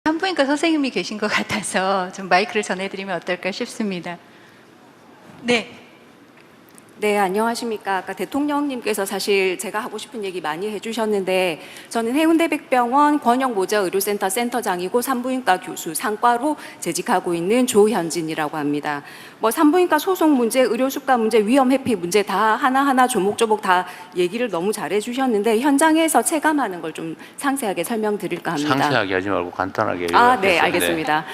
산부인과 선생님이 계신 것 같아서 좀 마이크를 전해드리면 어떨까 싶습니다. 네. 네, 안녕하십니까. 아까 대통령님께서 사실 제가 하고 싶은 얘기 많이 해주셨는데, 저는 해운대 백병원 권역모자의료센터 센터장이고 산부인과 교수 상과로 재직하고 있는 조현진이라고 합니다. 산부인과 소송 문제, 의료수가 문제, 위험 회피 문제 다 하나하나 조목조목 다 얘기를 너무 잘해 주셨는데, 현장에서 체감하는 걸 좀 상세하게 설명드릴까 합니다. 상세하게 하지 말고 간단하게. 네, 알겠습니다.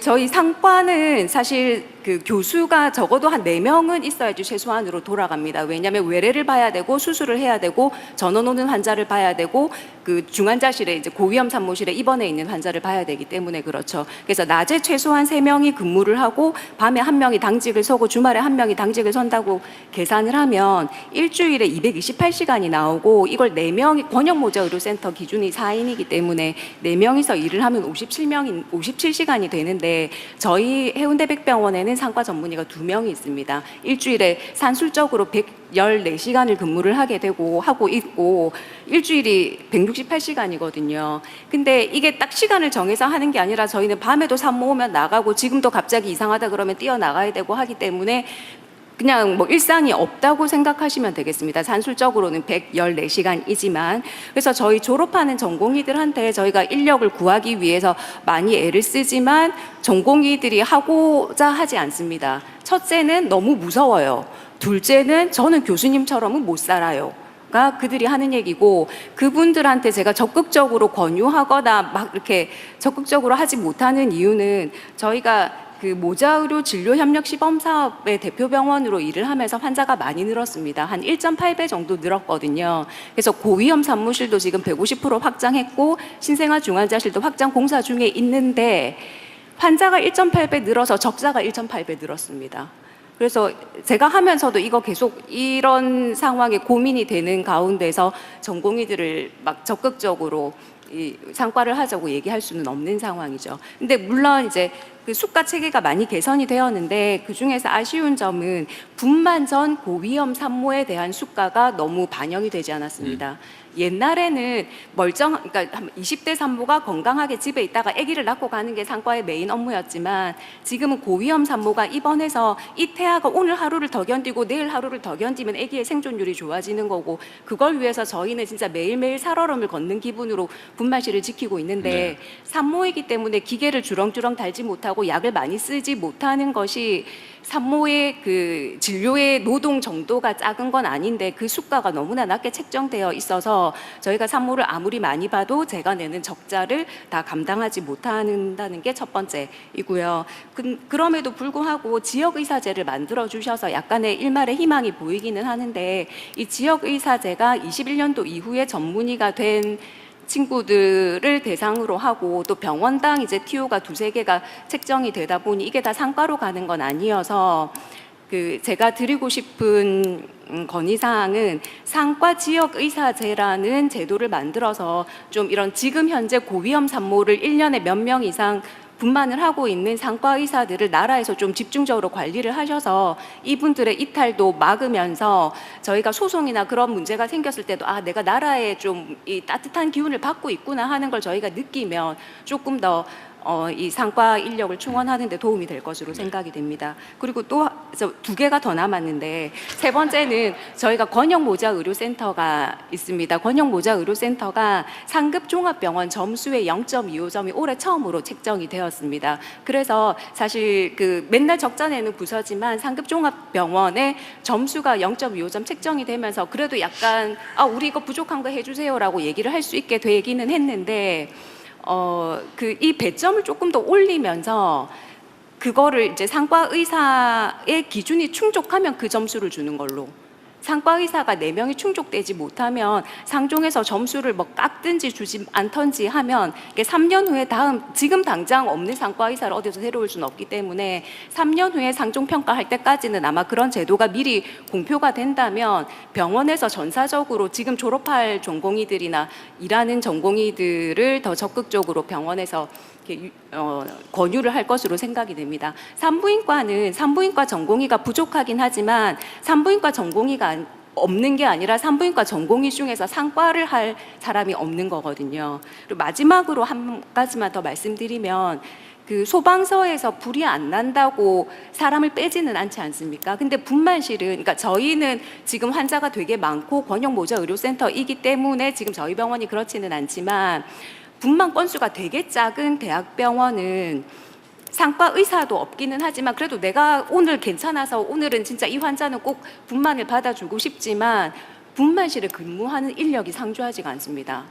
저희 상과는 사실 그 교수가 적어도 한 4명은 있어야지 최소한으로 돌아갑니다. 왜냐하면 외래를 봐야 되고 수술을 해야 되고 전원 오는 환자를 봐야 되고 그 중환자실에 이제 고위험 산모실에 입원해 있는 환자를 봐야 되기 때문에 그렇죠. 그래서 낮에 최소한 3명이 근무를 하고 밤에 1명이 당직을 서고 주말에 1명이 당직을 선다고 계산을 하면 일주일에 228시간이 나오고, 이걸 4명이 권역모자의료센터 기준이 4인이기 때문에 4명이서 일을 하면 57시간이 되는데, 저희 해운대 백병원에는 상과 전문의가 2명이 있습니다. 일주일에 산술적으로 114시간을 근무를 하고 있고 일주일이 168시간이거든요. 근데 이게 딱 시간을 정해서 하는 게 아니라 저희는 밤에도 산모 오면 나가고 지금도 갑자기 이상하다 그러면 뛰어나가야 되고 하기 때문에 그냥 일상이 없다고 생각하시면 되겠습니다. 산술적으로는 114시간이지만. 그래서 저희 졸업하는 전공의들한테 저희가 인력을 구하기 위해서 많이 애를 쓰지만 전공의들이 하고자 하지 않습니다. 첫째는 너무 무서워요. 둘째는 저는 교수님처럼은 못 살아요. 가 그들이 하는 얘기고, 그분들한테 제가 적극적으로 권유하거나 막 이렇게 적극적으로 하지 못하는 이유는, 저희가 그 모자의료 진료협력시범사업의 대표병원으로 일을 하면서 환자가 많이 늘었습니다. 한 1.8배 정도 늘었거든요. 그래서 고위험 산모실도 지금 150% 확장했고 신생아 중환자실도 확장 공사 중에 있는데, 환자가 1.8배 늘어서 적자가 1.8배 늘었습니다. 그래서 제가 하면서도 이거 계속 이런 상황에 고민이 되는 가운데서 전공의들을 막 적극적으로 이 상과를 하자고 얘기할 수는 없는 상황이죠. 근데 물론 이제 그 수가 체계가 많이 개선이 되었는데, 그 중에서 아쉬운 점은 분만 전 고위험 산모에 대한 수가가 너무 반영이 되지 않았습니다. 옛날에는 그러니까 20대 산모가 건강하게 집에 있다가 아기를 낳고 가는 게 상과의 메인 업무였지만, 지금은 고위험 산모가 입원해서 이 태아가 오늘 하루를 더 견디고 내일 하루를 더 견디면 아기의 생존율이 좋아지는 거고, 그걸 위해서 저희는 진짜 매일매일 살얼음을 걷는 기분으로 분만실을 지키고 있는데, 산모이기 때문에 기계를 주렁주렁 달지 못하고 약을 많이 쓰지 못하는 것이 산모의 그 진료의 노동 정도가 작은 건 아닌데 그 수가가 너무나 낮게 책정되어 있어서 저희가 산모를 아무리 많이 봐도 제가 내는 적자를 다 감당하지 못한다는 게 첫 번째이고요. 그럼에도 불구하고 지역의사제를 만들어 주셔서 약간의 일말의 희망이 보이기는 하는데, 이 지역의사제가 21년도 이후에 전문의가 된 친구들을 대상으로 하고, 또 병원당 이제 TO가 2-3개가 책정이 되다 보니 이게 다 상과로 가는 건 아니어서, 제가 드리고 싶은 건의사항은 상과 지역의사제라는 제도를 만들어서 좀 이런 지금 현재 고위험 산모를 1년에 몇 명 이상 분만을 하고 있는 상과 의사들을 나라에서 좀 집중적으로 관리를 하셔서 이분들의 이탈도 막으면서, 저희가 소송이나 그런 문제가 생겼을 때도 내가 나라에 좀 이 따뜻한 기운을 받고 있구나 하는 걸 저희가 느끼면 조금 더 이 상과 인력을 충원하는 데 도움이 될 것으로 생각이 됩니다. 그리고 또 2개가 더 남았는데, 세 번째는 저희가 권역모자의료센터가 있습니다. 권역모자의료센터가 상급 종합병원 점수의 0.25점이 올해 처음으로 책정이 되었습니다. 그래서 사실 맨날 적자 내는 부서지만 상급 종합병원의 점수가 0.25점 책정이 되면서 그래도 약간 우리 이거 부족한 거 해주세요라고 얘기를 할 수 있게 되기는 했는데, 이 배점을 조금 더 올리면서 그거를 이제 상과 의사의 기준이 충족하면 그 점수를 주는 걸로, 상과 의사가 4명이 충족되지 못하면 상종에서 점수를 깎든지 주지 않던지 하면, 이게 3년 후에 지금 당장 없는 상과 의사를 어디서 데려올 수는 없기 때문에 3년 후에 상종 평가할 때까지는 아마 그런 제도가 미리 공표가 된다면 병원에서 전사적으로 지금 졸업할 전공의들이나 일하는 전공의들을 더 적극적으로 병원에서 권유를 할 것으로 생각이 됩니다. 산부인과 전공의가 부족하긴 하지만 산부인과 전공의가 없는 게 아니라 산부인과 전공의 중에서 상과를 할 사람이 없는 거거든요. 그리고 마지막으로 한 가지만 더 말씀드리면 그 소방서에서 불이 안 난다고 사람을 빼지는 않지 않습니까? 근데 분만실은, 그러니까 저희는 지금 환자가 되게 많고 권역모자 의료센터이기 때문에 지금 저희 병원이 그렇지는 않지만 분만 건수가 되게 작은 대학병원은 상과 의사도 없기는 하지만 그래도 내가 오늘 괜찮아서 오늘은 진짜 이 환자는 꼭 분만을 받아주고 싶지만 분만실에 근무하는 인력이 상주하지가 않습니다.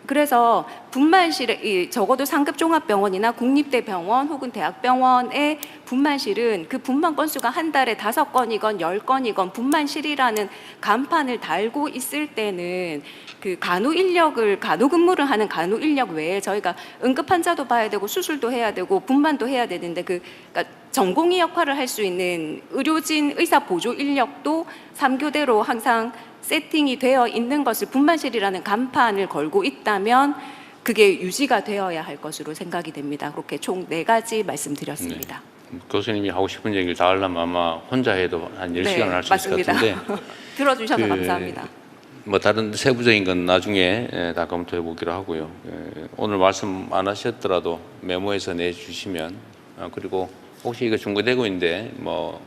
그래서 분만실에 적어도 상급 종합병원이나 국립대병원 혹은 대학병원의 분만실은 그 분만 건수가 한 달에 5건이건 10건이건 분만실이라는 간판을 달고 있을 때는 그 간호 근무를 하는 간호 인력 외에 저희가 응급 환자도 봐야 되고 수술도 해야 되고 분만도 해야 되는데 그러니까 전공의 역할을 할 수 있는 의료진 의사 보조 인력도 3교대로 항상 세팅이 되어 있는 것을 분만실이라는 간판을 걸고 있다면 그게 유지가 되어야 할 것으로 생각이 됩니다. 그렇게 총 4가지 말씀드렸습니다. 네. 교수님이 하고 싶은 얘기를 다 하려면 아마 혼자 해도 한 10시간을 할 수 있을 것 맞습니다. 같은데 들어주셔서 감사합니다. 뭐 다른 세부적인 건 나중에 다 검토해 보기로 하고요. 오늘 말씀 안 하셨더라도 메모해서 내주시면 그리고 혹시 이거 중고되고 있는데 뭐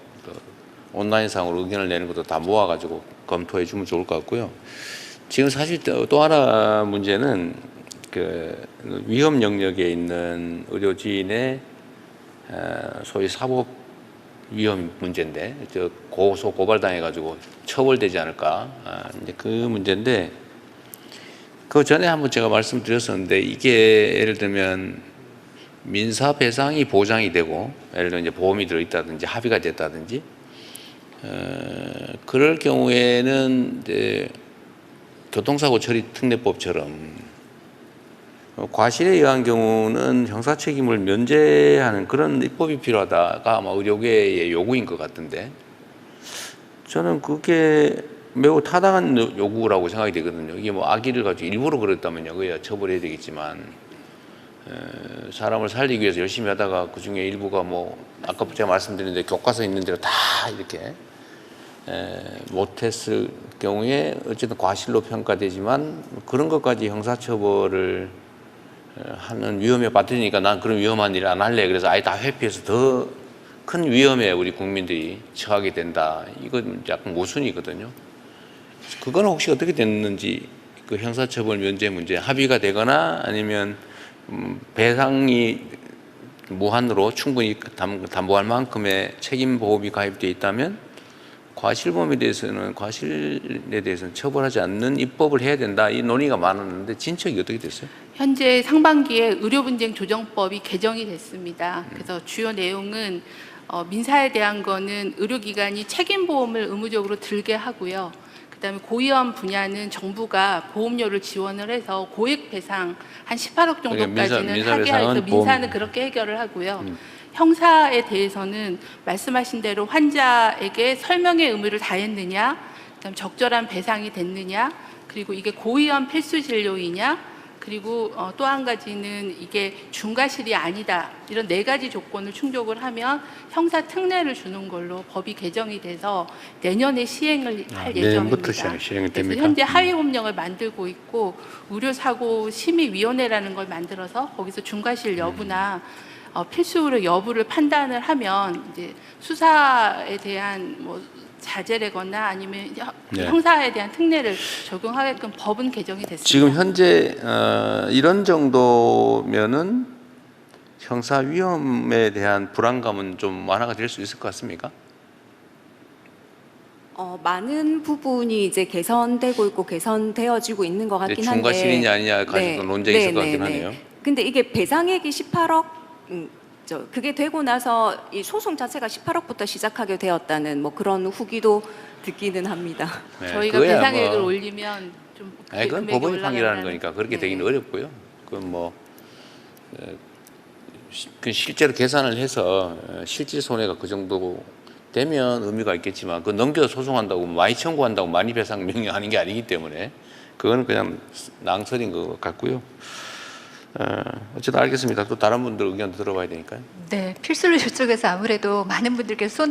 온라인상으로 의견을 내는 것도 다 모아가지고 검토해 주면 좋을 것 같고요. 지금 사실 또 하나 문제는 그 위험 영역에 있는 의료진의 소위 사법 위험 문제인데 저 고소 고발당해가지고 처벌되지 않을까 이제 그 문제인데 그 전에 한번 제가 말씀드렸었는데 이게 예를 들면 민사 배상이 보장이 되고 예를 들면 이제 보험이 들어있다든지 합의가 됐다든지 그럴 경우에는 이제 교통사고 처리 특례법처럼 과실에 의한 경우는 형사 책임을 면제하는 그런 입법이 필요하다가 아마 의료계의 요구인 것 같은데 저는 그게 매우 타당한 요구라고 생각이 되거든요. 이게 뭐 악의를 가지고 일부러 그랬다면요, 그야 처벌해야 되겠지만 사람을 살리기 위해서 열심히 하다가 그 중에 일부가 뭐 아까 제가 말씀드렸는데 교과서 있는 대로 다 이렇게 못했을 경우에 어쨌든 과실로 평가되지만 그런 것까지 형사처벌을 하는 위험에 빠뜨리니까 난 그런 위험한 일을 안 할래. 그래서 아예 다 회피해서 더 큰 위험에 우리 국민들이 처하게 된다. 이건 약간 모순이거든요. 그거는 혹시 어떻게 됐는지 그 형사처벌 면제 문제 합의가 되거나 아니면 배상이 무한으로 충분히 담보할 만큼의 책임 보험이 가입되어 있다면 과실에 대해서는 처벌하지 않는 입법을 해야 된다. 이 논의가 많았는데 진척이 어떻게 됐어요? 현재 상반기에 의료분쟁 조정법이 개정이 됐습니다. 그래서 주요 내용은 민사에 대한 거는 의료기관이 책임보험을 의무적으로 들게 하고요. 그다음에 고위험 분야는 정부가 보험료를 지원을 해서 고액 배상 한 18억 정도까지는 하게 해서 민사는 그렇게 해결을 하고요. 형사에 대해서는 말씀하신 대로 환자에게 설명의 의무를 다했느냐, 그다음 적절한 배상이 됐느냐, 그리고 이게 고위험 필수 진료이냐, 그리고 또 한 가지는 이게 중과실이 아니다. 이런 4가지 조건을 충족을 하면 형사 특례를 주는 걸로 법이 개정이 돼서 내년에 시행을 할 예정입니다. 내년부터 시행이 됩니까? 그래서 현재 하위법령을 만들고 있고 의료사고 심의위원회라는 걸 만들어서 거기서 중과실 여부나 필수 여부를 판단을 하면 이제 수사에 대한 뭐 자제되거나 아니면 형사에 대한 특례를 적용하게끔 법은 개정이 됐습니다. 지금 현재 이런 정도면은 형사 위험에 대한 불안감은 좀 완화가 될 수 있을 것 같습니까? 많은 부분이 이제 개선되고 있고 개선되어지고 있는 것 같긴 한데 중과실이냐 아니냐 가지고 논쟁이 있을 것 같긴 하네요. 근데 이게 배상액이 18억 그게 되고 나서 이 소송 자체가 18억부터 시작하게 되었다는 뭐 그런 후기도 듣기는 합니다. 네, 저희가 그거야 배상액을 뭐, 올리면 좀 그건 금액이 법원이 판결하는 올라간다는. 거니까 그렇게 네. 되기는 어렵고요. 그건 뭐 그 실제로 계산을 해서 실질 손해가 그 정도 되면 의미가 있겠지만 그 넘겨 소송한다고 많이 청구한다고 많이 배상 명령하는 게 아니기 때문에 그거는 그냥 낭설인 것 같고요. 어쨌든 알겠습니다. 또 다른 분들 의견도 들어봐야 되니까요. 네, 필수료 쪽에서 아무래도 많은 분들께서 손을